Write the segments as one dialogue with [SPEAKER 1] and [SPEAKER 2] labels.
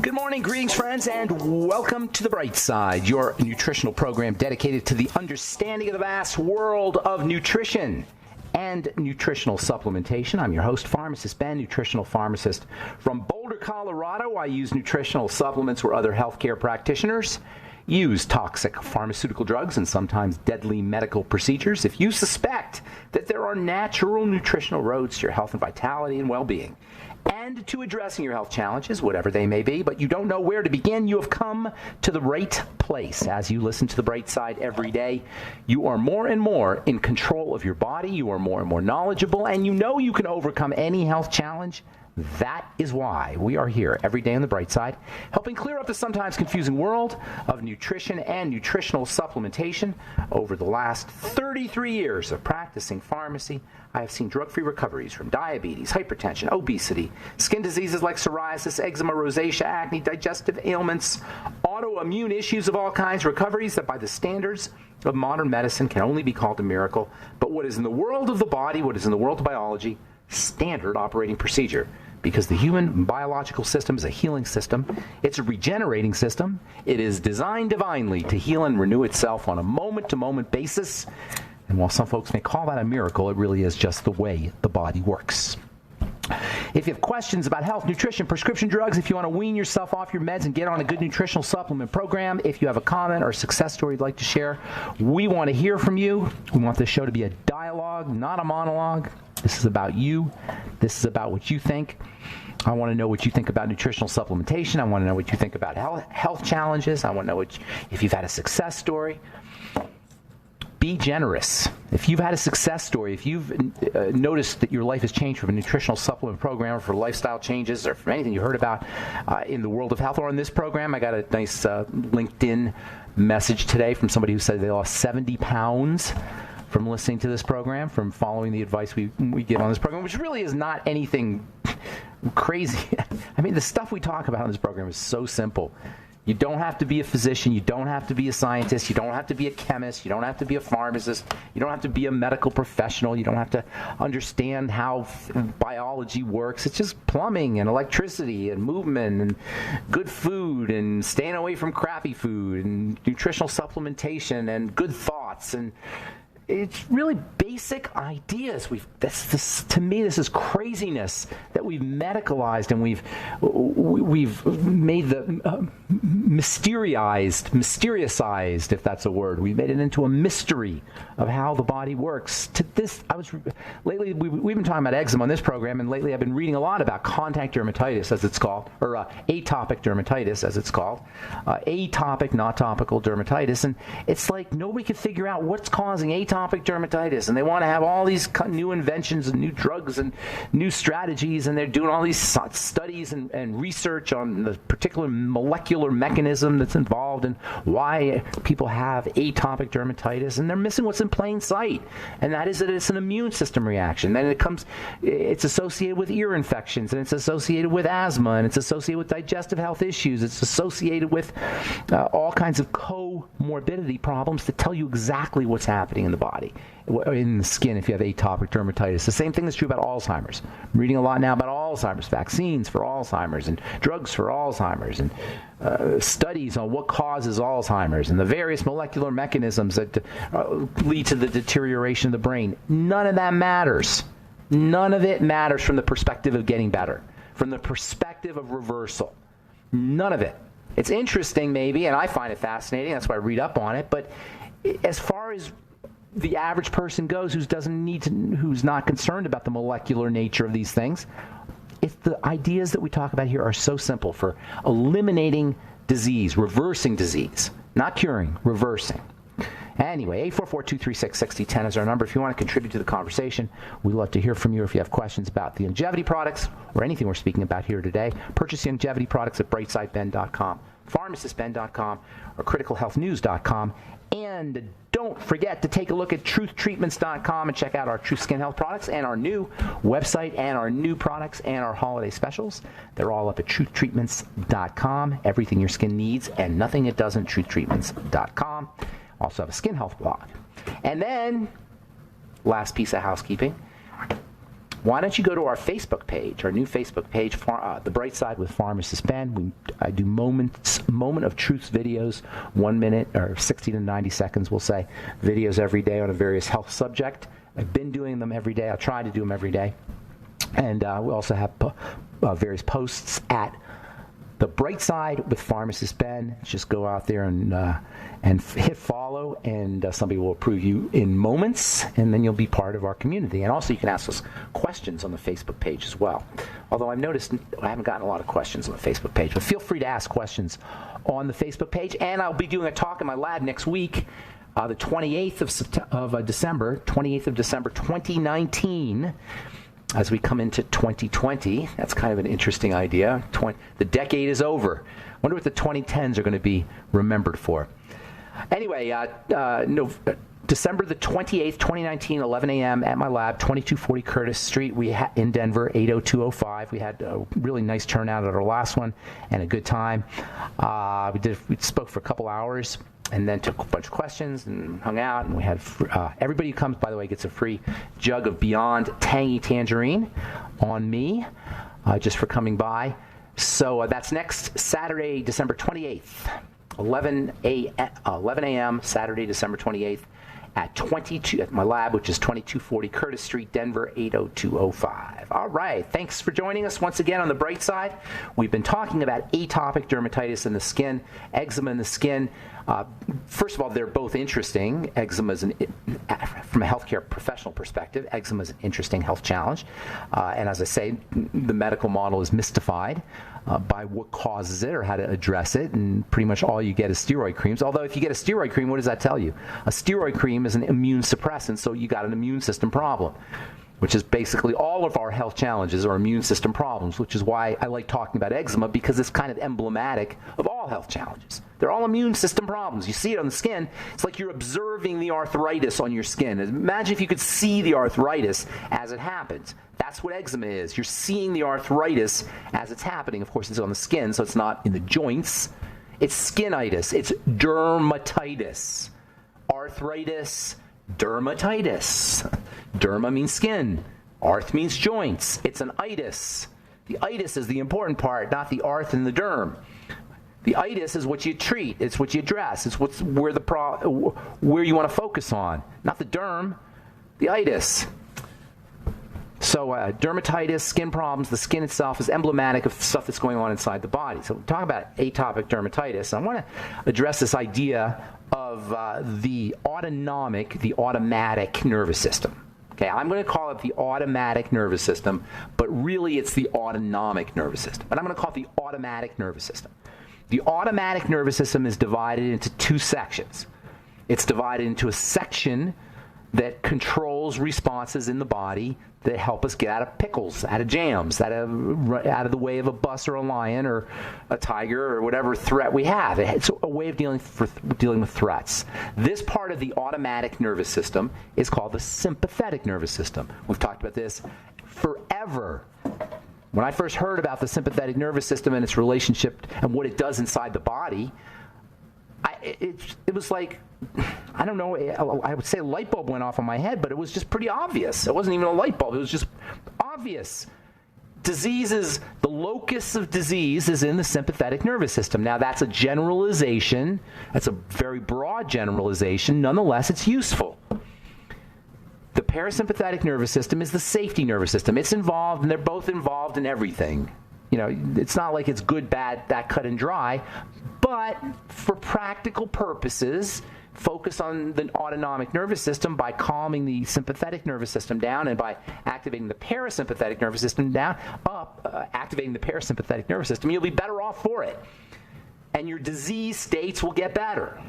[SPEAKER 1] Good morning, greetings, friends, and welcome to The Bright Side, your nutritional program dedicated to the understanding of the vast world of nutrition and nutritional supplementation. I'm your host, Pharmacist Ben, nutritional pharmacist from Boulder, Colorado. I use nutritional supplements where other healthcare practitioners use toxic pharmaceutical drugs and sometimes deadly medical procedures. If you suspect that there are natural nutritional roads to your health and vitality and well-being, and to addressing your health challenges, whatever they may be, but you don't know where to begin, you have come to the right place. As you listen to The Bright Side every day, you are more and more in control of your body, you are more and more knowledgeable, and you know you can overcome any health challenge. That is why we are here every day on The Bright Side, helping clear up the sometimes confusing world of nutrition and nutritional supplementation. Over the last 33 years of practicing pharmacy, I have seen drug-free recoveries from diabetes, hypertension, obesity, skin diseases like psoriasis, eczema, rosacea, acne, digestive ailments, autoimmune issues of all kinds, recoveries that by the standards of modern medicine can only be called a miracle. But what is in the world of the body, what is in the world of biology, standard operating procedure. Because the human biological system is a healing system. It's a regenerating system. It is designed divinely to heal and renew itself on a moment-to-moment basis. And while some folks may call that a miracle, it really is just the way the body works. If you have questions about health, nutrition, prescription drugs, if you want to wean yourself off your meds and get on a good nutritional supplement program, if you have a comment or a success story you'd like to share, we want to hear from you. We want this show to be a dialogue, not a monologue. This is about you. This is about what you think. I want to know what you think about nutritional supplementation. I want to know what you think about health challenges. I want to know if you've had a success story. Be generous. If you've had a success story, if you've noticed that your life has changed from a nutritional supplement program or for lifestyle changes or from anything you heard about in the world of health or on this program, I got a nice LinkedIn message today from somebody who said they lost 70 pounds from listening to this program, from following the advice we give on this program, which really is not anything crazy. I mean, the stuff we talk about on this program is so simple. You don't have to be a physician. You don't have to be a scientist. You don't have to be a chemist. You don't have to be a pharmacist. You don't have to be a medical professional. You don't have to understand how biology works. It's just plumbing and electricity and movement and good food and staying away from crappy food and nutritional supplementation and good thoughts. And it's really basic ideas. To me, this is craziness that we've medicalized and we've made the mysteriousized, if that's a word. We made it into a mystery of how the body works. Lately we've been talking about eczema on this program, and lately I've been reading a lot about contact dermatitis, as it's called, or atopic dermatitis, as it's called, atopic, not topical dermatitis, and it's like nobody could figure out what's causing atopic dermatitis, and they want to have all these new inventions and new drugs and new strategies, and they're doing all these studies and research on the particular molecular mechanism that's involved in why people have atopic dermatitis, and they're missing what's in plain sight, and that is that it's an immune system reaction. Then it's associated with ear infections, and it's associated with asthma, and it's associated with digestive health issues. It's associated with all kinds of comorbidity problems that tell you exactly what's happening in the body, in the skin, if you have atopic dermatitis. The same thing is true about Alzheimer's. I'm reading a lot now about Alzheimer's, vaccines for Alzheimer's and drugs for Alzheimer's, and studies on what causes Alzheimer's and the various molecular mechanisms that lead to the deterioration of the brain. None of that matters. None of it matters from the perspective of getting better, from the perspective of reversal. None of it. It's interesting, maybe, and I find it fascinating. That's why I read up on it. But as far as the average person goes, who's not concerned about the molecular nature of these things, if the ideas that we talk about here are so simple for eliminating disease, reversing disease, not curing, reversing. Anyway, 844-236-6010 is our number. If you want to contribute to the conversation, we'd love to hear from you. If you have questions about the longevity products or anything we're speaking about here today, purchase the longevity products at brightsideben.com, pharmacistben.com, or criticalhealthnews.com. And don't forget to take a look at truthtreatments.com and check out our Truth Skin Health products and our new website and our new products and our holiday specials. They're all up at truthtreatments.com. Everything your skin needs and nothing it doesn't, truthtreatments.com. Also have a skin health blog. And then, last piece of housekeeping, why don't you go to our Facebook page, our new Facebook page, The Bright Side with Pharmacist Ben. I do moment of truth videos, 1 minute or 60 to 90 seconds, we'll say, videos every day on a various health subject. I've been doing them every day. I'll try to do them every day. And we also have various posts at The Bright Side with Pharmacist Ben. Just go out there and hit follow, and somebody will approve you in moments, and then you'll be part of our community. And also you can ask us questions on the Facebook page as well. Although I've noticed I haven't gotten a lot of questions on the Facebook page, but feel free to ask questions on the Facebook page. And I'll be doing a talk in my lab next week, the 28th of December, 2019, as we come into 2020. That's kind of an interesting idea. The decade is over. I wonder what the 2010s are going to be remembered for. Anyway, December the 28th, 2019, 11 a.m. at my lab, 2240 Curtis Street in Denver, 80205. We had a really nice turnout at our last one and a good time. We spoke for a couple hours and then took a bunch of questions and hung out. And we had everybody who comes, by the way, gets a free jug of Beyond Tangy Tangerine on me just for coming by. So that's next Saturday, December 28th, 11 a.m., Saturday, December 28th, at my lab, which is 2240 Curtis Street, Denver, 80205. All right. Thanks for joining us once again on The Bright Side. We've been talking about atopic dermatitis in the skin, eczema in the skin. First of all, they're both interesting. Eczema is from a healthcare professional perspective, eczema is an interesting health challenge. And as I say, the medical model is mystified by what causes it or how to address it. And pretty much all you get is steroid creams. Although if you get a steroid cream, what does that tell you? A steroid cream is an immune suppressant, so you got an immune system problem, which is basically all of our health challenges are immune system problems, which is why I like talking about eczema, because it's kind of emblematic of all health challenges. They're all immune system problems. You see it on the skin. It's like you're observing the arthritis on your skin. Imagine if you could see the arthritis as it happens. That's what eczema is. You're seeing the arthritis as it's happening. Of course, it's on the skin, so it's not in the joints. It's skinitis. It's dermatitis. Arthritis, dermatitis. Derma means skin. Arth means joints. It's an itis. The itis is the important part, not the arth and the derm. The itis is what you treat. It's what you address. It's where you want to focus on, not the derm. The itis. So dermatitis, skin problems, the skin itself is emblematic of stuff that's going on inside the body. So we talk about atopic dermatitis. I want to address this idea of the automatic nervous system. Okay, I'm going to call it the automatic nervous system, but really it's the autonomic nervous system. But I'm going to call it the automatic nervous system. The automatic nervous system is divided into two sections. It's divided into a section that controls responses in the body that help us get out of pickles, out of jams, out of the way of a bus or a lion or a tiger or whatever threat we have. It's a way of dealing with threats. This part of the automatic nervous system is called the sympathetic nervous system. We've talked about this forever. When I first heard about the sympathetic nervous system and its relationship and what it does inside the body, it was like, I don't know, I would say a light bulb went off in my head, but it was just pretty obvious. It wasn't even a light bulb. It was just obvious. The locus of disease is in the sympathetic nervous system. Now, that's a generalization. That's a very broad generalization. Nonetheless, it's useful. The parasympathetic nervous system is the safety nervous system. It's involved, and they're both involved in everything. You know, it's not like it's good, bad, that cut and dry, but for practical purposes, focus on the autonomic nervous system by calming the sympathetic nervous system down and by activating the parasympathetic nervous system activating the parasympathetic nervous system, you'll be better off for it. And your disease states will get better.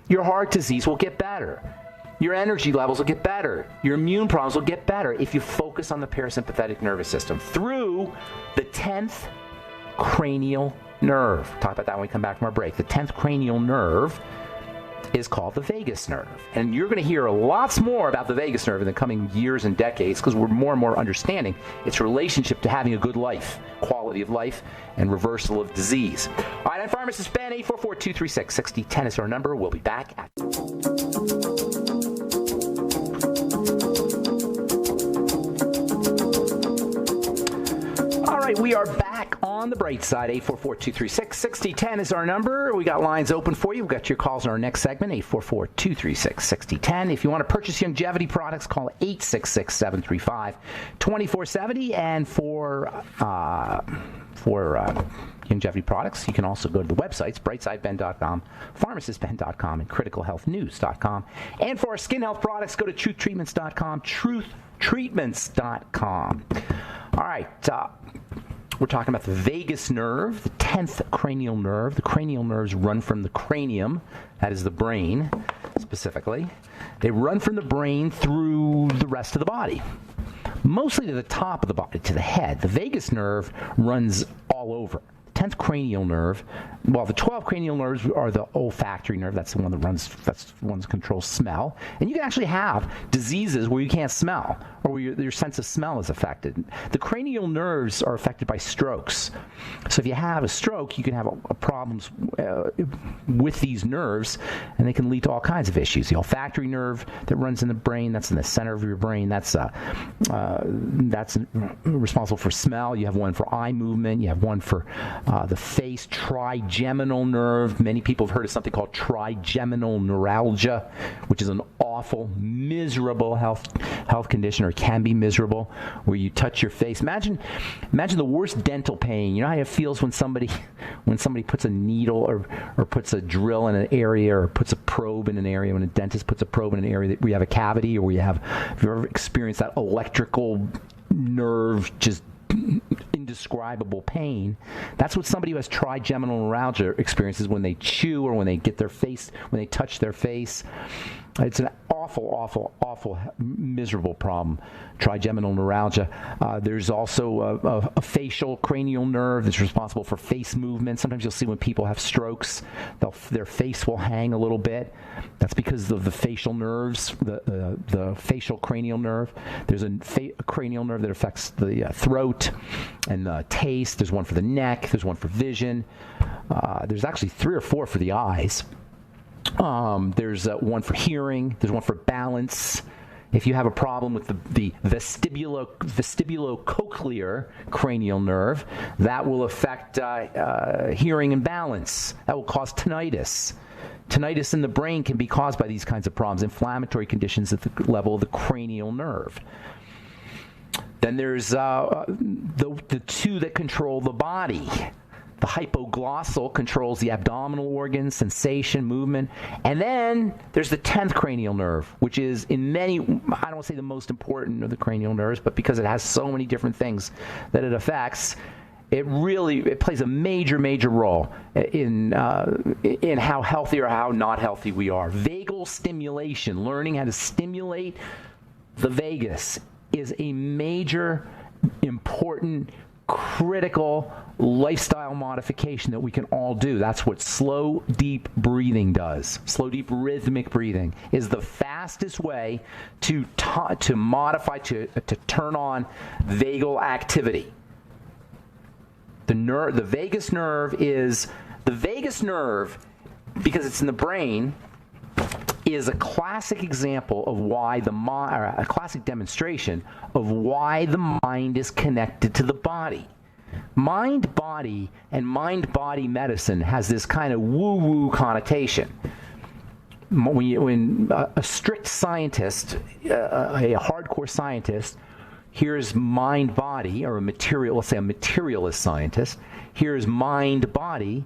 [SPEAKER 1] Your heart disease will get better. Your energy levels will get better. Your immune problems will get better if you focus on the parasympathetic nervous system through the 10th cranial nerve. Talk about that when we come back from our break. The 10th cranial nerve is called the vagus nerve. And you're going to hear lots more about the vagus nerve in the coming years and decades because we're more and more understanding its relationship to having a good life, quality of life, and reversal of disease. All right, I'm Pharmacist Ben. 844-236-6010 is our number. We'll be back at... we are back on the bright side. 844-236-6010 is our number. We got lines open for you. We've got your calls in our next segment, 844-236-6010. If you want to purchase longevity products, call 866-735-2470. And for longevity products, you can also go to the websites, brightsideben.com, pharmacistben.com, and criticalhealthnews.com. And for our skin health products, go to truthtreatments.com, truthtreatments.com. All right, we're talking about the vagus nerve, the 10th cranial nerve. The cranial nerves run from the cranium, that is the brain specifically. They run from the brain through the rest of the body, mostly to the top of the body, to the head. The vagus nerve runs all over. 10th cranial nerve, well, the 12 cranial nerves are the olfactory nerve. That's the one that's the one that controls smell. And you can actually have diseases where you can't smell, or where your sense of smell is affected. The cranial nerves are affected by strokes. So if you have a stroke, you can have problems with these nerves, and they can lead to all kinds of issues. The olfactory nerve that runs in the brain, that's in the center of your brain, that's responsible for smell. You have one for eye movement. You have one for the face, trigeminal nerve. Many people have heard of something called trigeminal neuralgia, which is an awful, miserable health condition, or can be miserable, where you touch your face. Imagine the worst dental pain. You know how it feels when somebody puts a needle or puts a drill in an area, or puts a probe in an area, when a dentist puts a probe in an area where you have a cavity, or have you ever experienced that electrical nerve just indescribable pain? That's what somebody who has trigeminal neuralgia experiences when they chew, or when they touch their face. It's an awful, miserable problem, trigeminal neuralgia. There's also a facial cranial nerve that's responsible for face movement. Sometimes you'll see when people have strokes, their face will hang a little bit. That's because of the facial nerves, the facial cranial nerve. There's a cranial nerve that affects the throat and the taste. There's one for the neck. There's one for vision. There's actually 3 or 4 for the eyes. There's one for hearing. There's one for balance. If you have a problem with the vestibulocochlear cranial nerve, that will affect hearing and balance. That will cause tinnitus. Tinnitus in the brain can be caused by these kinds of problems, inflammatory conditions at the level of the cranial nerve. Then there's the 2 that control the body. The hypoglossal controls the abdominal organs, sensation, movement. And then there's the 10th cranial nerve, which is I don't want to say the most important of the cranial nerves, but because it has so many different things that it affects, it plays a major role in how healthy or how not healthy we are. Vagal stimulation, learning how to stimulate the vagus, is a major, important, critical lifestyle modification that we can all do. That's what slow, deep breathing does. Slow, deep, rhythmic breathing is the fastest way to modify, to turn on vagal activity. The vagus nerve, because it's in the brain, is a classic example of why a classic demonstration of why the mind is connected to the body. Mind-body and mind-body medicine has this kind of woo-woo connotation. When a strict scientist, a hardcore scientist, here's mind-body, or let's say a materialist scientist, here's mind-body,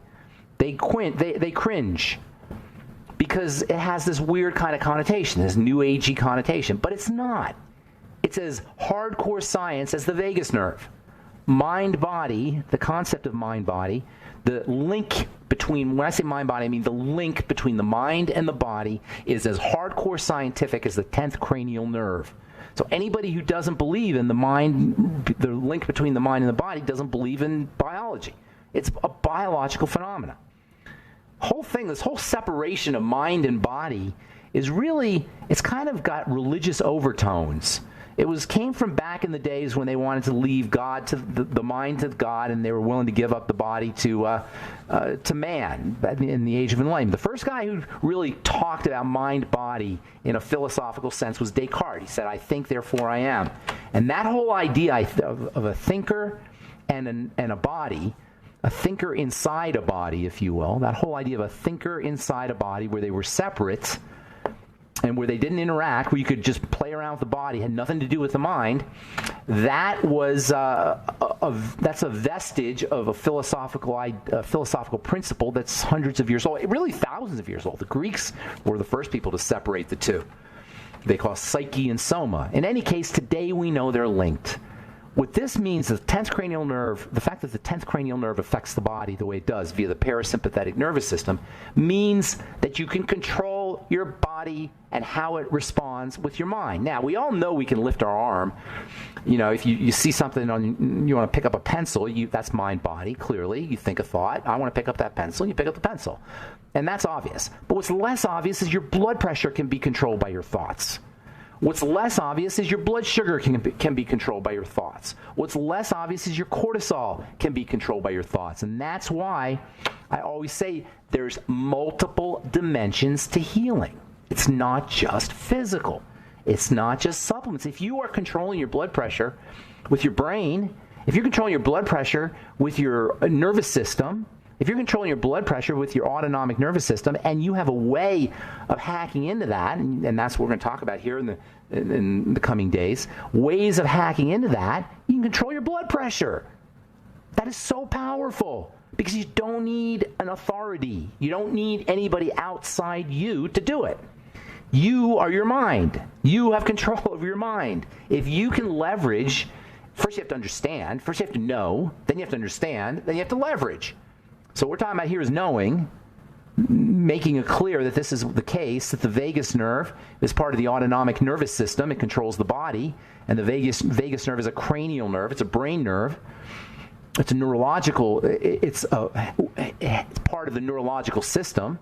[SPEAKER 1] they cringe. Because it has this weird kind of connotation, this new agey connotation. But it's not. It's as hardcore science as the vagus nerve. Mind-body, the concept of mind-body, the link between, when I say mind-body, I mean the link between the mind and the body is as hardcore scientific as the 10th cranial nerve. So anybody who doesn't believe in the link between the mind and the body, doesn't believe in biology. It's a biological phenomenon. This whole separation of mind and body is really, it's kind of got religious overtones. It came from back in the days when they wanted to leave God to the mind to God, and they were willing to give up the body to man in the Age of Enlightenment. The first guy who really talked about mind-body in a philosophical sense was Descartes. He said, "I think, therefore I am." And that whole idea of a thinker and a body, a thinker inside a body, if you will, that whole idea of a thinker inside a body where they were separate and where they didn't interact, where you could just play around with the body, had nothing to do with the mind, that was that's a vestige of a philosophical principle that's hundreds of years old, really thousands of years old. The Greeks were the first people to separate the two. They call psyche and soma. In any case, today we know they're linked. What this means is the 10th cranial nerve, the fact that the 10th cranial nerve affects the body the way it does via the parasympathetic nervous system, means that you can control your body and how it responds with your mind. Now, we all know we can lift our arm. You know, if you see something you want to pick up a pencil, that's mind-body, clearly. You think a thought, I want to pick up that pencil, you pick up the pencil. And that's obvious. But what's less obvious is your blood pressure can be controlled by your thoughts. What's less obvious is your blood sugar can be controlled by your thoughts. What's less obvious is your cortisol can be controlled by your thoughts. And that's why I always say there's multiple dimensions to healing. It's not just physical. It's not just supplements. If you are controlling your blood pressure with your brain, if you're controlling your blood pressure with your nervous system, if you're controlling your blood pressure with your autonomic nervous system, and you have a way of hacking into that, and that's what we're going to talk about here in the coming days, ways of hacking into that, you can control your blood pressure. That is so powerful because you don't need an authority. You don't need anybody outside you to do it. You are your mind. You have control over your mind. If you can leverage, first you have to understand, first you have to know, then you have to understand, then you have to leverage. So what we're talking about here is knowing, making it clear that this is the case, that the vagus nerve is part of the autonomic nervous system. It controls the body. And the vagus nerve is a cranial nerve. It's a brain nerve. It's a neurological, it's part of the neurological system.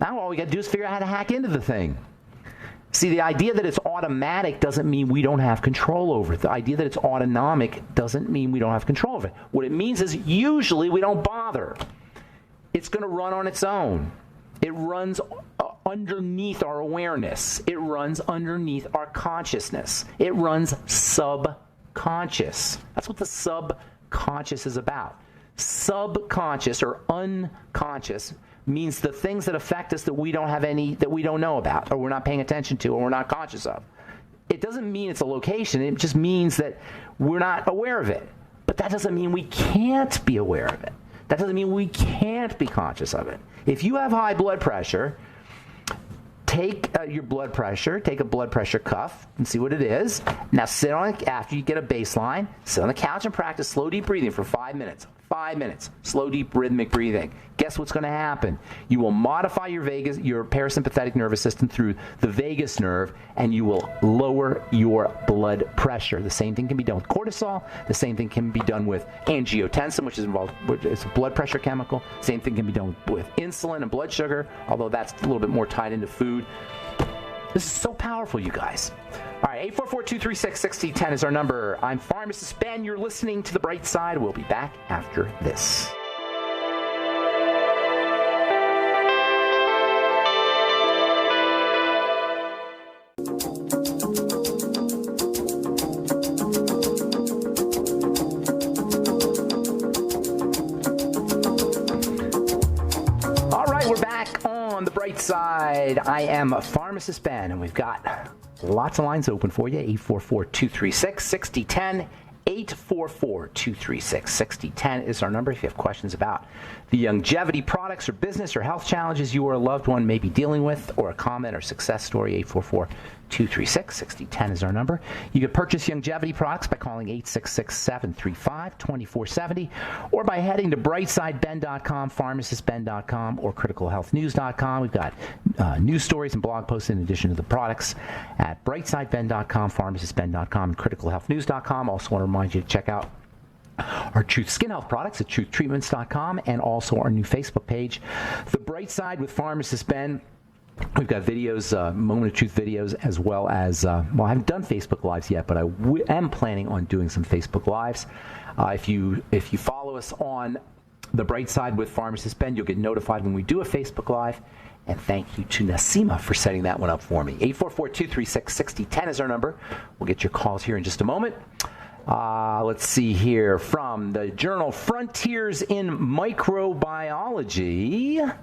[SPEAKER 1] Now all we got to do is figure out how to hack into the thing. See, the idea that it's automatic doesn't mean we don't have control over it. The idea that it's autonomic doesn't mean we don't have control over it. What it means is usually we don't bother. It's going to run on its own. It runs underneath our awareness. It runs underneath our consciousness. It runs subconscious. That's what the subconscious is about. Subconscious or unconscious means the things that affect us that we don't know about, or we're not paying attention to, or we're not conscious of. It doesn't mean it's a location. It just means that we're not aware of it. But that doesn't mean we can't be aware of it. That doesn't mean we can't be conscious of it. If you have high blood pressure, take your blood pressure, take a blood pressure cuff and see what it is. Now sit on it after you get a baseline. Sit on the couch and practice slow, deep breathing for 5 minutes. 5 minutes. Slow, deep, rhythmic breathing. Guess what's going to happen? You will modify your parasympathetic nervous system through the vagus nerve, and you will lower your blood pressure. The same thing can be done with cortisol. The same thing can be done with angiotensin, which is a blood pressure chemical. Same thing can be done with insulin and blood sugar, although that's a little bit more tied into food. This is so powerful, you guys. All right, 844-236-6010 is our number. I'm Pharmacist Ben. You're listening to The Bright Side. We'll be back after this. All right, we're back on The Bright Side. I am Pharmacist Ben, and we've got lots of lines open for you. 844-236-6010. 844-236-6010 is our number if you have questions about the longevity products or business or health challenges you or a loved one may be dealing with, or a comment or success story. 844-236-6010 is our number. You can purchase longevity products by calling 866-735-2470 or by heading to brightsideben.com, pharmacistben.com, or criticalhealthnews.com. We've got news stories and blog posts in addition to the products at brightsideben.com, pharmacistben.com, and criticalhealthnews.com. Also want to remind you to check out our Truth Skin Health products at truthtreatments.com, and also our new Facebook page, The Bright Side with Pharmacist Ben. We've got videos, Moment of Truth videos, as well as, I haven't done Facebook Lives yet, but I am planning on doing some Facebook Lives. If you follow us on The Bright Side with Pharmacist Ben, you'll get notified when we do a Facebook Live. And thank you to Nasima for setting that one up for me. 844-236-6010 is our number. We'll get your calls here in just a moment. Let's see here from the journal Frontiers in Microbiology.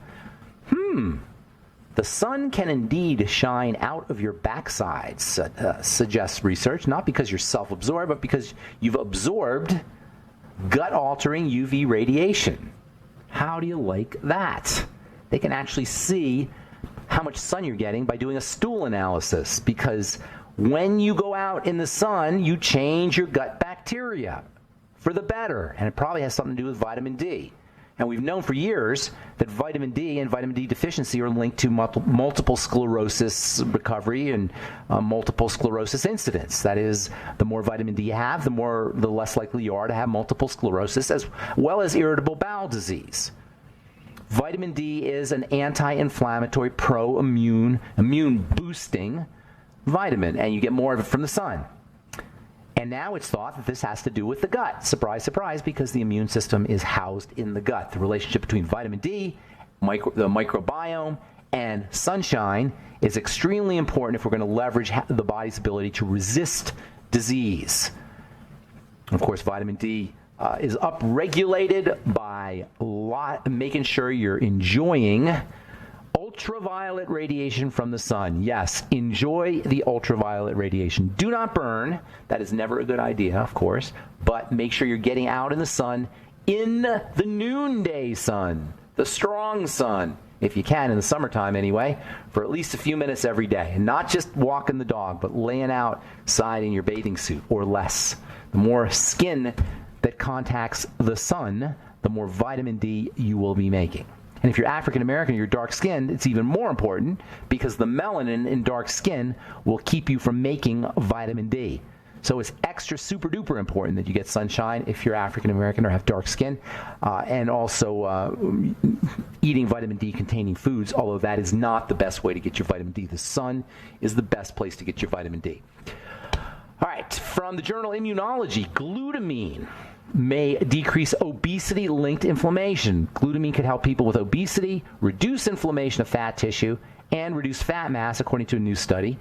[SPEAKER 1] The sun can indeed shine out of your backside, suggests research, not because you're self-absorbed, but because you've absorbed gut-altering UV radiation. How do you like that? They can actually see how much sun you're getting by doing a stool analysis, because when you go out in the sun, you change your gut bacteria for the better, and it probably has something to do with vitamin D. And we've known for years that vitamin D and vitamin D deficiency are linked to multiple sclerosis recovery and multiple sclerosis incidence. That is, the more vitamin D you have, the less likely you are to have multiple sclerosis, as well as irritable bowel disease. Vitamin D is an anti-inflammatory, pro-immune, immune-boosting vitamin, and you get more of it from the sun. And now it's thought that this has to do with the gut. Surprise, surprise, because the immune system is housed in the gut. The relationship between vitamin D, the microbiome, and sunshine is extremely important if we're going to leverage the body's ability to resist disease. Of course, vitamin D is upregulated by making sure you're enjoying ultraviolet radiation from the sun. Yes, enjoy the ultraviolet radiation. Do not burn. That is never a good idea, of course, but make sure you're getting out in the sun, in the noonday sun, the strong sun, if you can, in the summertime anyway, for at least a few minutes every day. And not just walking the dog, but laying outside in your bathing suit or less. The more skin that contacts the sun, the more vitamin D you will be making. And if you're African American or you're dark skinned, it's even more important, because the melanin in dark skin will keep you from making vitamin D. So it's extra super duper important that you get sunshine if you're African American or have dark skin, and also eating vitamin D containing foods, although that is not the best way to get your vitamin D. The sun is the best place to get your vitamin D. All right, from the journal Immunology, glutamine may decrease obesity-linked inflammation. Glutamine could help people with obesity, reduce inflammation of fat tissue, and reduce fat mass, according to a new study.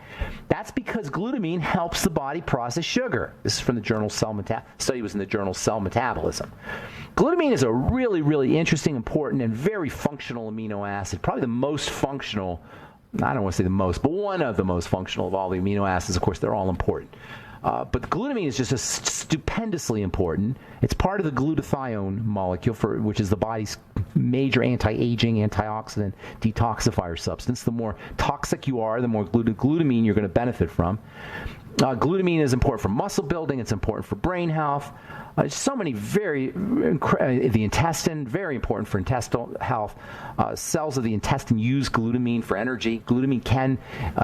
[SPEAKER 1] That's because glutamine helps the body process sugar. This is from the journal study was in the journal Cell Metabolism. Glutamine is a really, really interesting, important, and very functional amino acid. Probably the most functional, I don't want to say the most, but one of the most functional of all the amino acids. Of course, they're all important. But glutamine is just stupendously important. It's part of the glutathione molecule, which is the body's major anti-aging, antioxidant, detoxifier substance. The more toxic you are, the more glutamine you're going to benefit from. Glutamine is important for muscle building. It's important for brain health. So many the intestine, very important for intestinal health. Cells of the intestine use glutamine for energy. Glutamine can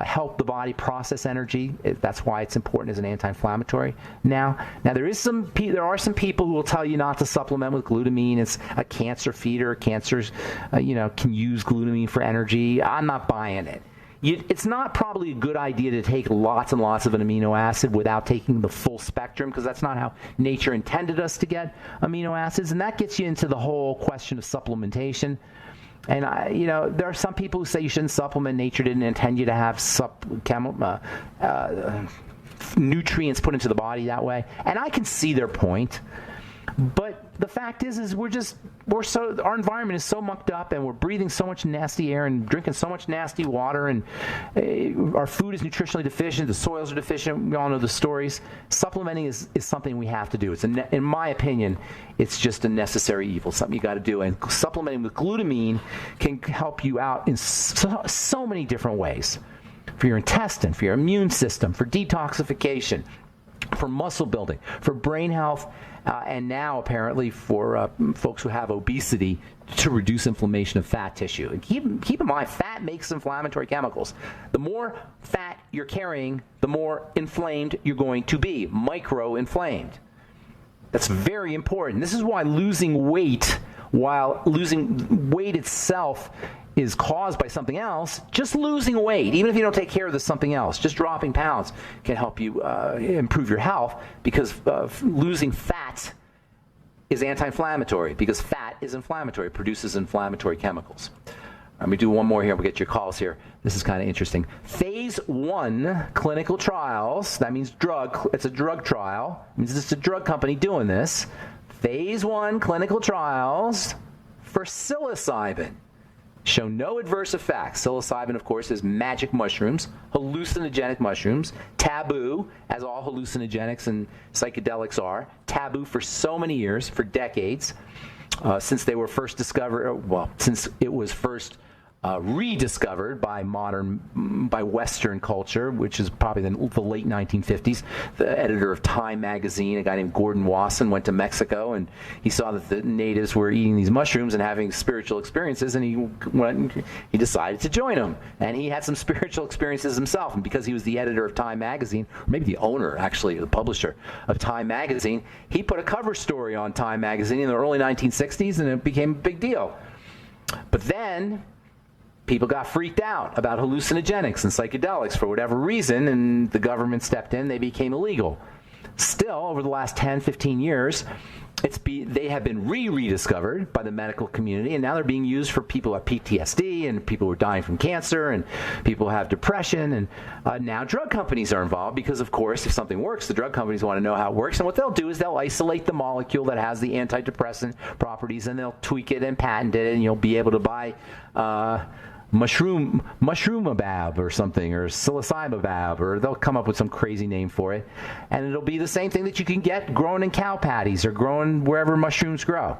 [SPEAKER 1] help the body process energy. That's why it's important as an anti-inflammatory. Now there are some people who will tell you not to supplement with glutamine. It's a cancer feeder. Cancers, can use glutamine for energy. I'm not buying it. It's not probably a good idea to take lots and lots of an amino acid without taking the full spectrum, because that's not how nature intended us to get amino acids, and that gets you into the whole question of supplementation. And there are some people who say you shouldn't supplement. Nature didn't intend you to have nutrients put into the body that way, and I can see their point. But the fact is our environment is so mucked up, and we're breathing so much nasty air and drinking so much nasty water, and our food is nutritionally deficient, the soils are deficient, we all know the stories. Supplementing is something we have to do. In my opinion, it's just a necessary evil, something you got to do. And supplementing with glutamine can help you out in so many different ways. For your intestine, for your immune system, for detoxification, for muscle building, for brain health, and now apparently for folks who have obesity, to reduce inflammation of fat tissue. And keep in mind, fat makes inflammatory chemicals. The more fat you're carrying, the more inflamed you're going to be, micro-inflamed. That's very important. This is why losing weight, while losing weight itself is caused by something else, just losing weight, even if you don't take care of this something else, just dropping pounds can help you improve your health, because losing fat is anti-inflammatory, because fat is inflammatory, produces inflammatory chemicals. Let me do one more here. We'll get your calls here. This is kind of interesting. Phase 1 clinical trials. That means drug. It's a drug trial. It means it's a drug company doing this. Phase 1 clinical trials for psilocybin show no adverse effects. Psilocybin, of course, is magic mushrooms, hallucinogenic mushrooms, taboo, as all hallucinogenics and psychedelics are, taboo for so many years, for decades, since they were first discovered, since it was first rediscovered by Western culture, which is probably the late 1950s. The editor of Time magazine, a guy named Gordon Wasson, went to Mexico, and he saw that the natives were eating these mushrooms and having spiritual experiences, and he decided to join them. And he had some spiritual experiences himself, and because he was the editor of Time magazine, or maybe the owner, actually, the publisher of Time magazine, he put a cover story on Time magazine in the early 1960s, and it became a big deal. But then people got freaked out about hallucinogenics and psychedelics for whatever reason, and the government stepped in. They became illegal. Still, over the last 10, 15 years, they have been rediscovered by the medical community, and now they're being used for people who have PTSD and people who are dying from cancer and people who have depression. And now drug companies are involved because, of course, if something works, the drug companies want to know how it works. And what they'll do is they'll isolate the molecule that has the antidepressant properties, and they'll tweak it and patent it, and you'll be able to buy mushroomabab or something, or psilocybabab, or they'll come up with some crazy name for it, and it'll be the same thing that you can get grown in cow patties or grown wherever mushrooms grow.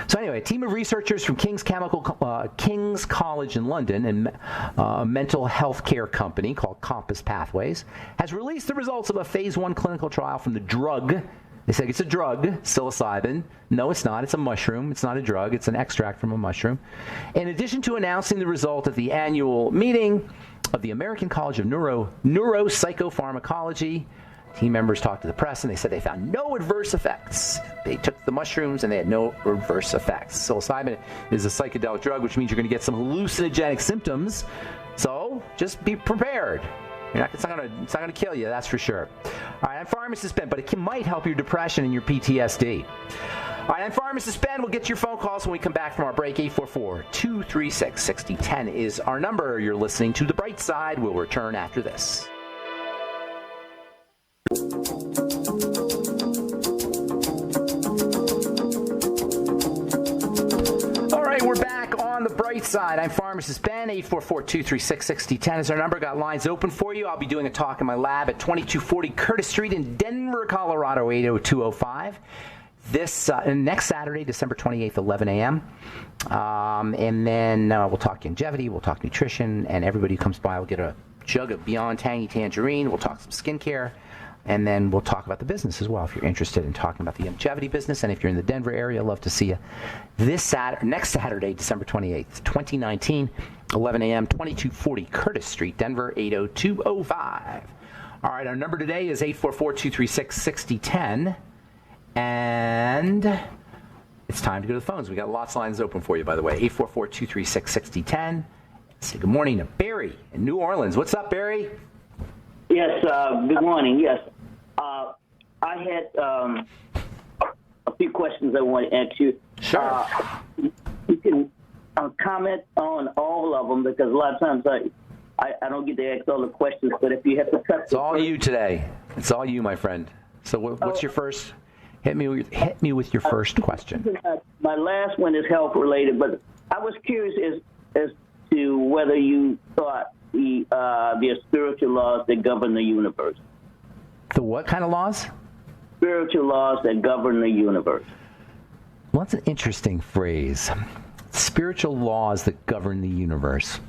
[SPEAKER 1] So anyway, a team of researchers from King's College in London and a mental health care company called Compass Pathways has released the results of a phase 1 clinical trial from the drug. They say it's a drug, psilocybin. No, it's not. It's a mushroom. It's not a drug. It's an extract from a mushroom. In addition to announcing the result at the annual meeting of the American College of Neuropsychopharmacology, team members talked to the press, and they said they found no adverse effects. They took the mushrooms, and they had no adverse effects. Psilocybin is a psychedelic drug, which means you're going to get some hallucinogenic symptoms. So just be prepared. It's not going to kill you, that's for sure. All right, I'm Pharmacist Ben, but it might help your depression and your PTSD. All right, I'm Pharmacist Ben. We'll get to your phone calls when we come back from our break. 844-236-6010 is our number. You're listening to The Bright Side. We'll return after this. We're back on The Bright Side. I'm Pharmacist Ben. 844-236-6010 is our number. Got lines open for you. I'll be doing a talk in my lab at 2240 Curtis Street in Denver, Colorado, 80205. This next Saturday, December 28th, 11 a.m. And then we'll talk longevity, we'll talk nutrition, and everybody who comes by will get a jug of Beyond Tangy Tangerine. We'll talk some skincare. And then we'll talk about the business as well, if you're interested in talking about the longevity business. And if you're in the Denver area, I'd love to see you next Saturday, December 28th, 2019, 11 a.m., 2240 Curtis Street, Denver, 80205. All right, our number today is 844-236-6010. And it's time to go to the phones. We got lots of lines open for you, by the way. 844-236-6010. Say good morning to Barry in New Orleans. What's up, Barry?
[SPEAKER 2] Yes, good morning. Yes. I had a few questions I want to ask you.
[SPEAKER 1] Sure.
[SPEAKER 2] You can comment on all of them, because a lot of times I don't get to ask all the questions, but if you have to cut...
[SPEAKER 1] It's all you today. It's all you, my friend. So what's your first... Hit me with your first question.
[SPEAKER 2] My last one is health-related, but I was curious as to whether you thought there are spiritual laws that govern the universe.
[SPEAKER 1] The what kind of laws?
[SPEAKER 2] Spiritual laws that govern the universe.
[SPEAKER 1] Well, that's an interesting phrase. Spiritual laws that govern the universe.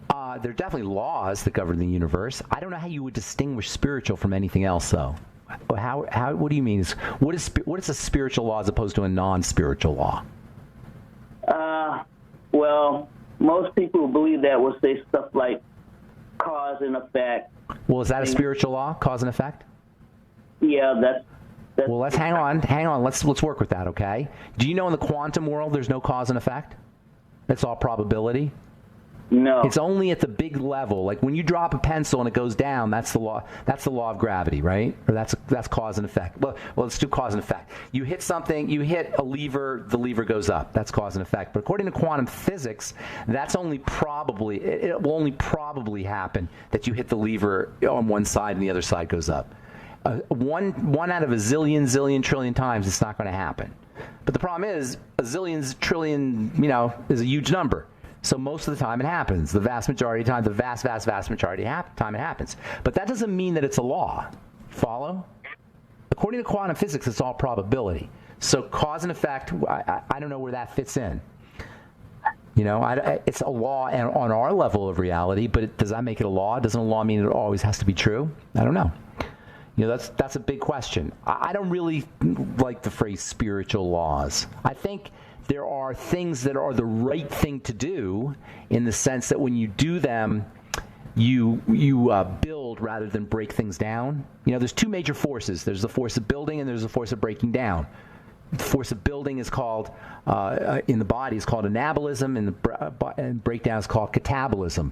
[SPEAKER 1] There are definitely laws that govern the universe. I don't know how you would distinguish spiritual from anything else, though. What do you mean? What is a spiritual law as opposed to a non-spiritual law?
[SPEAKER 2] Well, most people believe that will say stuff like cause and effect.
[SPEAKER 1] Well, is that a spiritual law, cause and effect?
[SPEAKER 2] Yeah, that's
[SPEAKER 1] well, let's hang on. Let's work with that, okay? Do you know in the quantum world there's no cause and effect? It's all probability?
[SPEAKER 2] No.
[SPEAKER 1] It's only at the big level. Like when you drop a pencil and it goes down, that's the law. That's the law of gravity, right? Or that's cause and effect. Well, let's do cause and effect. You hit something, you hit a lever, the lever goes up. That's cause and effect. But according to quantum physics, that's only probably, it will only probably happen that you hit the lever on one side and the other side goes up. One out of a zillion, trillion times, it's not going to happen. But the problem is, a zillion, trillion, is a huge number. So most of the time it happens. The vast majority of the time, the vast majority of time it happens. But that doesn't mean that it's a law. Follow? According to quantum physics, it's all probability. So cause and effect, I don't know where that fits in. It's a law on our level of reality, but does that make it a law? Doesn't a law mean it always has to be true? I don't know. That's a big question. I don't really like the phrase spiritual laws. I think there are things that are the right thing to do in the sense that when you do them, you build rather than break things down. There's two major forces. There's the force of building and there's the force of breaking down. The force of building is called, in the body, is called anabolism, and breakdown is called catabolism.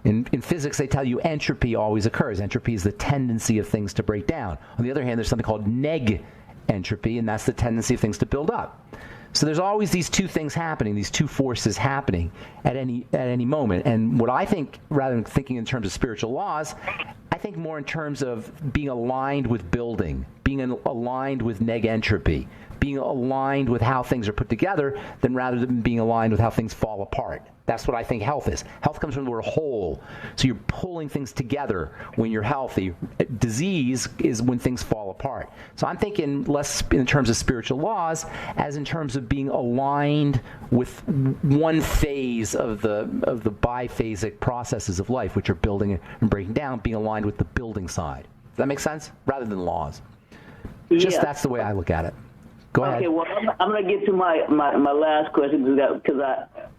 [SPEAKER 1] In physics, they tell you entropy always occurs. Entropy is the tendency of things to break down. On the other hand, there's something called neg-entropy, and that's the tendency of things to build up. So there's always these two things happening, these two forces happening at any moment. And what I think, rather than thinking in terms of spiritual laws, I think more in terms of being aligned with building, being aligned with neg-entropy, being aligned with how things are put together, rather than being aligned with how things fall apart. That's what I think health is. Health comes from the word whole. So you're pulling things together when you're healthy. Disease is when things fall apart. So I'm thinking less in terms of spiritual laws as in terms of being aligned with one phase of the biphasic processes of life, which are building and breaking down, being aligned with the building side. Does that make sense? Rather than laws. Just that's the way I look at it. Go ahead.
[SPEAKER 2] Okay, well, I'm going to get to my last question because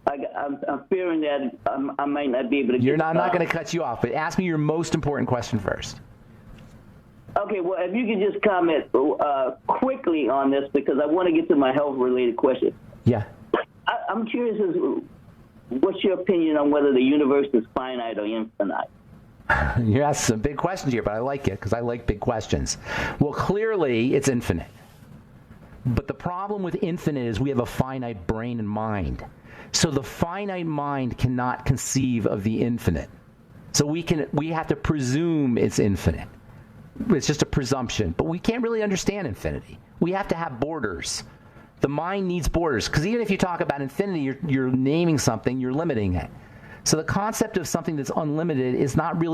[SPEAKER 2] I'm fearing that I might not be able to get
[SPEAKER 1] I'm not going to cut you off, but ask me your most important question first.
[SPEAKER 2] Okay, well, if you could just comment quickly on this because I want to get to my health-related question.
[SPEAKER 1] Yeah.
[SPEAKER 2] I'm curious what's your opinion on whether the universe is finite or infinite?
[SPEAKER 1] You're asking some big questions here, but I like it because I like big questions. Well, clearly it's infinite. But the problem with infinite is we have a finite brain and mind. So the finite mind cannot conceive of the infinite. So we have to presume it's infinite. It's just a presumption. But we can't really understand infinity. We have to have borders. The mind needs borders. Because even if you talk about infinity, you're naming something, you're limiting it. So the concept of something that's unlimited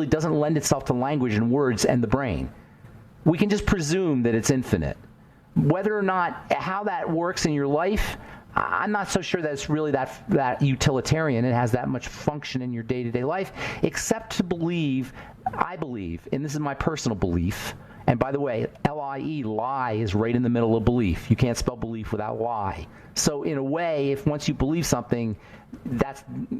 [SPEAKER 1] doesn't lend itself to language and words and the brain. We can just presume that it's infinite. Whether or not, how that works in your life, I'm not so sure that it's really that utilitarian. It has that much function in your day-to-day life, except to believe, I believe, and this is my personal belief, and by the way, L-I-E, lie, is right in the middle of belief. You can't spell belief without lie. So in a way, if once you believe something,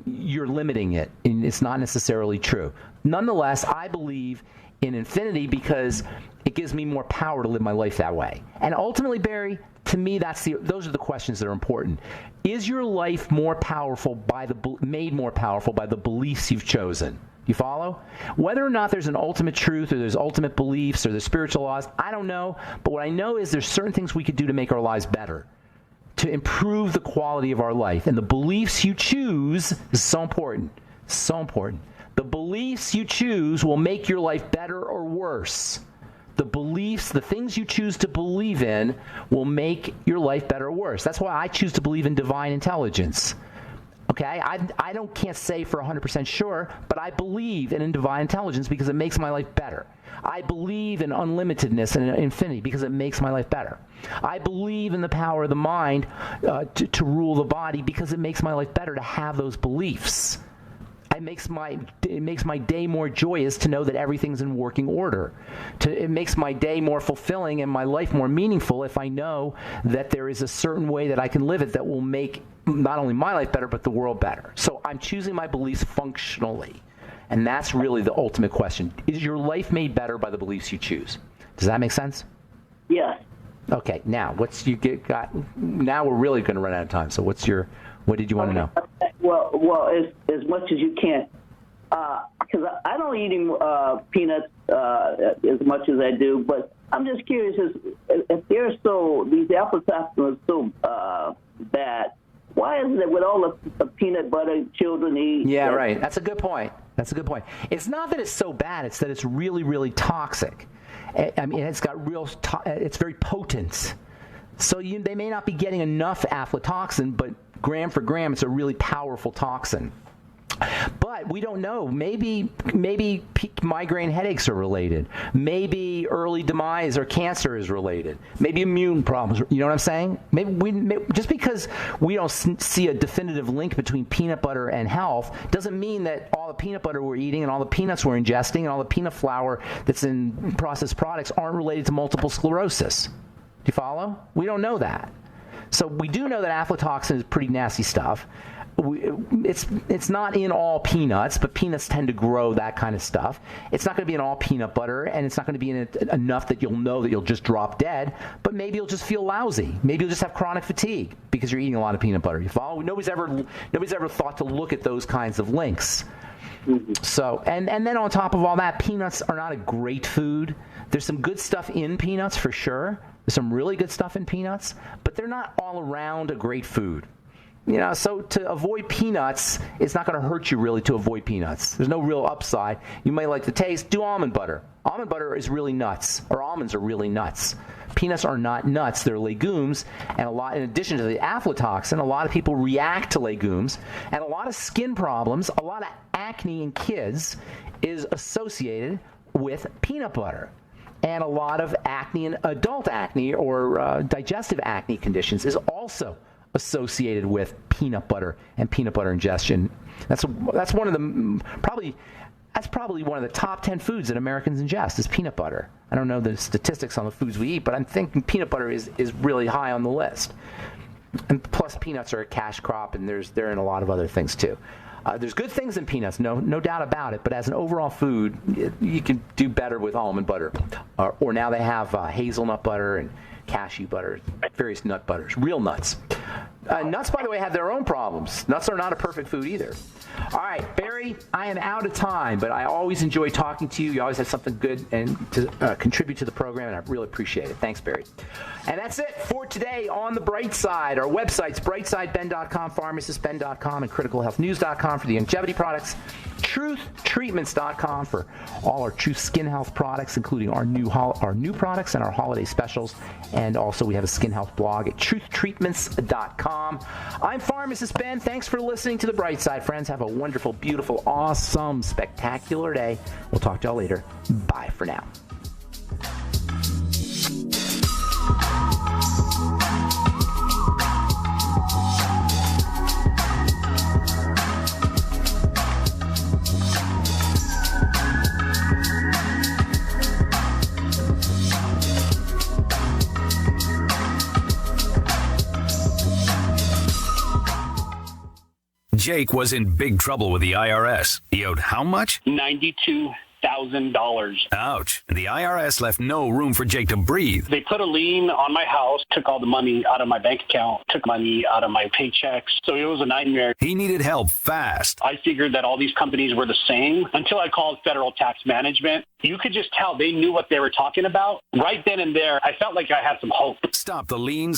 [SPEAKER 1] you're limiting it, and it's not necessarily true. Nonetheless, I believe in infinity because it gives me more power to live my life that way. And ultimately, Barry, to me, those are the questions that are important. Is your life more powerful made more powerful by the beliefs you've chosen? You follow? Whether or not there's an ultimate truth or there's ultimate beliefs or there's spiritual laws, I don't know. But what I know is there's certain things we could do to make our lives better, to improve the quality of our life. And the beliefs you choose is so important. So important. The beliefs you choose will make your life better or worse. The beliefs, the things you choose to believe in will make your life better or worse. That's why I choose to believe in divine intelligence. Okay? I can't say for 100% sure, but I believe in divine intelligence because it makes my life better. I believe in unlimitedness and infinity because it makes my life better. I believe in the power of the mind to rule the body because it makes my life better to have those beliefs. It makes my day more joyous to know that everything's in working order. It makes my day more fulfilling and my life more meaningful if I know that there is a certain way that I can live it that will make not only my life better, but the world better. So I'm choosing my beliefs functionally. And that's really the ultimate question. Is your life made better by the beliefs you choose? Does that make sense?
[SPEAKER 2] Yes.
[SPEAKER 1] Okay, now now we're really going to run out of time. So what did you want to know?
[SPEAKER 2] Well, as much as you can, because I don't eat peanuts as much as I do. But I'm just curious, if these aflatoxins are so bad, why is it that with all the peanut butter children eat?
[SPEAKER 1] Yeah, right. That's a good point. It's not that it's so bad; it's that it's really, really toxic. I mean, it's it's very potent. So they may not be getting enough aflatoxin, but gram for gram, it's a really powerful toxin. But we don't know. Maybe migraine headaches are related. Maybe early demise or cancer is related. Maybe immune problems. You know what I'm saying? Just because we don't see a definitive link between peanut butter and health doesn't mean that all the peanut butter we're eating and all the peanuts we're ingesting and all the peanut flour that's in processed products aren't related to multiple sclerosis. Do you follow? We don't know that. So we do know that aflatoxin is pretty nasty stuff. It's not in all peanuts, but peanuts tend to grow that kind of stuff. It's not going to be in all peanut butter, and it's not going to be in it enough that you'll know that you'll just drop dead, but maybe you'll just feel lousy. Maybe you'll just have chronic fatigue because you're eating a lot of peanut butter. You follow? Nobody's ever thought to look at those kinds of links. So, and then on top of all that, peanuts are not a great food. There's some good stuff in peanuts for sure. There's some really good stuff in peanuts, but they're not all around a great food. So to avoid peanuts, it's not going to hurt you really to avoid peanuts. There's no real upside. You may like the taste. Do almond butter. Almond butter is really nuts, or almonds are really nuts. Peanuts are not nuts. They're legumes, and in addition to the aflatoxin, a lot of people react to legumes, and a lot of skin problems, a lot of acne in kids is associated with peanut butter. And a lot of acne and adult acne or digestive acne conditions is also associated with peanut butter and peanut butter ingestion. That's one of the probably one of the top 10 foods that Americans ingest is peanut butter. I don't know the statistics on the foods we eat, but I'm thinking peanut butter is really high on the list. And plus, peanuts are a cash crop, and they're in a lot of other things too. There's good things in peanuts, no doubt about it. But as an overall food, you can do better with almond butter, or now they have hazelnut butter and cashew butter, various nut butters, real nuts. Nuts, by the way, have their own problems. Nuts are not a perfect food either. All right, Barry, I am out of time, but I always enjoy talking to you. You always have something good and to contribute to the program, and I really appreciate it. Thanks, Barry. And that's it for today on The Bright Side. Our websites, brightsideben.com, pharmacistben.com, and criticalhealthnews.com for the longevity products, truthtreatments.com for all our Truth Skin Health products, including our new products and our holiday specials. And also we have a skin health blog at truthtreatments.com. I'm Pharmacist Ben. Thanks for listening to The Bright Side, friends. Have a wonderful, beautiful, awesome, spectacular day. We'll talk to y'all later. Bye for now.
[SPEAKER 3] Jake was in big trouble with the IRS. He owed how much?
[SPEAKER 4] $92,000.
[SPEAKER 3] Ouch. The IRS left no room for Jake to breathe.
[SPEAKER 4] They put a lien on my house, took all the money out of my bank account, took money out of my paychecks. So it was a nightmare.
[SPEAKER 3] He needed help fast.
[SPEAKER 4] I figured that all these companies were the same until I called Federal Tax Management. You could just tell they knew what they were talking about. Right then and there, I felt like I had some hope.
[SPEAKER 3] Stop the liens.